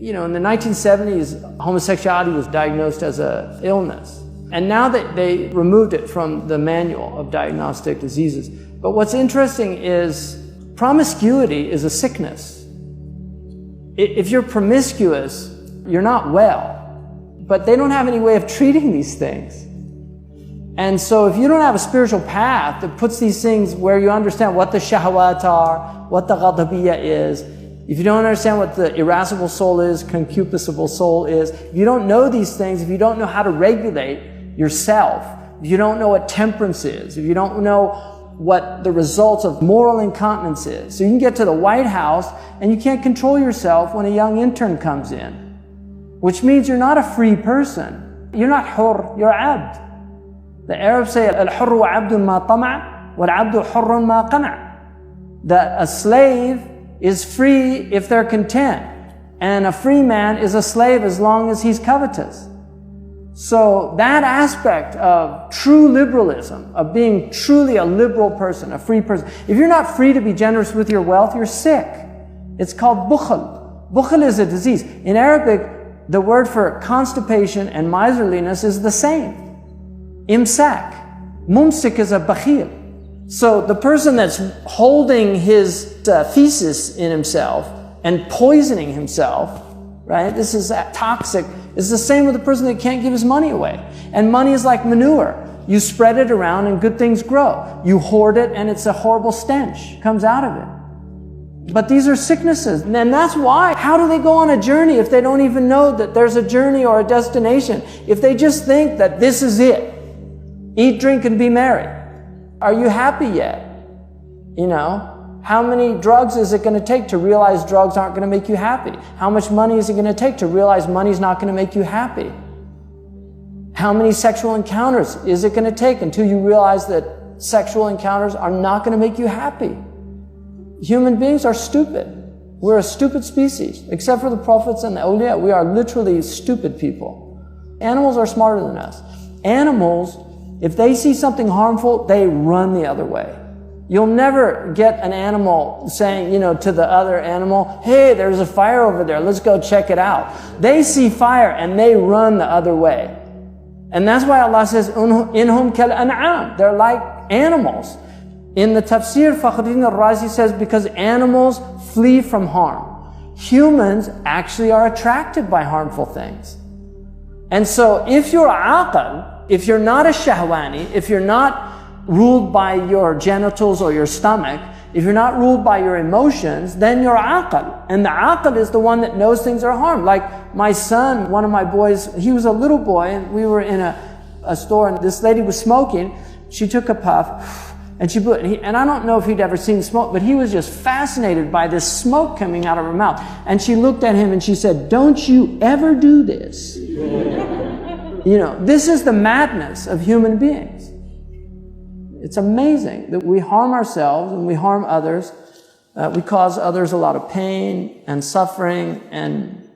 in the 1970s, homosexuality was diagnosed as an illness. And now that they removed it from the manual of diagnostic diseases. But what's interesting is promiscuity is a sickness. If you're promiscuous, you're not well. But they don't have any way of treating these things. And so if you don't have a spiritual path that puts these things where you understand what the shahwat are, what the ghadabiyya is, if you don't understand what the irascible soul is, concupiscible soul is, if you don't know these things, if you don't know how to regulate yourself, if you don't know what temperance is, if you don't know what the results of moral incontinence is, so you can get to the White House and you can't control yourself when a young intern comes in, which means you're not a free person. You're not hur, you're abd. The Arabs say, al-hurru abdun ma tama' wal-abdu hurrun ma qana'. That a slave is free if they're content, and a free man is a slave as long as he's covetous. So that aspect of true liberalism, of being truly a liberal person, a free person, if you're not free to be generous with your wealth, you're sick. It's called bukhl. Bukhl is a disease. In Arabic, the word for constipation and miserliness is the same. Imsak. Mumsik is a bakhil. So the person that's holding his feces in himself and poisoning himself, right? This is toxic. It's the same with the person that can't give his money away. And money is like manure. You spread it around and good things grow. You hoard it and it's a horrible stench comes out of it. But these are sicknesses. And that's why, how do they go on a journey if they don't even know that there's a journey or a destination? If they just think that this is it. Eat, drink, and be merry. Are you happy yet? How many drugs is it going to take to realize drugs aren't going to make you happy? How much money is it going to take to realize money's not going to make you happy? How many sexual encounters is it going to take until you realize that sexual encounters are not going to make you happy? Human beings are stupid. We're a stupid species. Except for the prophets and the awliya, we are literally stupid people. Animals are smarter than us. Animals, if they see something harmful, they run the other way. You'll never get an animal saying, to the other animal, hey, there's a fire over there, let's go check it out. They see fire and they run the other way. And that's why Allah says, inhum kal an'am. They're like animals. In the tafsir, Fakhruddin al-Razi says, because animals flee from harm. Humans actually are attracted by harmful things. And so if you're aqal, if you're not a shahwani, if you're not ruled by your genitals or your stomach, if you're not ruled by your emotions, then you're aqal. And the aqal is the one that knows things are harm. Like my son, one of my boys, he was a little boy and we were in a store and this lady was smoking. She took a puff and she blew it. And I don't know if he'd ever seen smoke, but he was just fascinated by this smoke coming out of her mouth. And she looked at him and she said, don't you ever do this. This is the madness of human beings. It's amazing that we harm ourselves and we harm others. We cause others a lot of pain and suffering and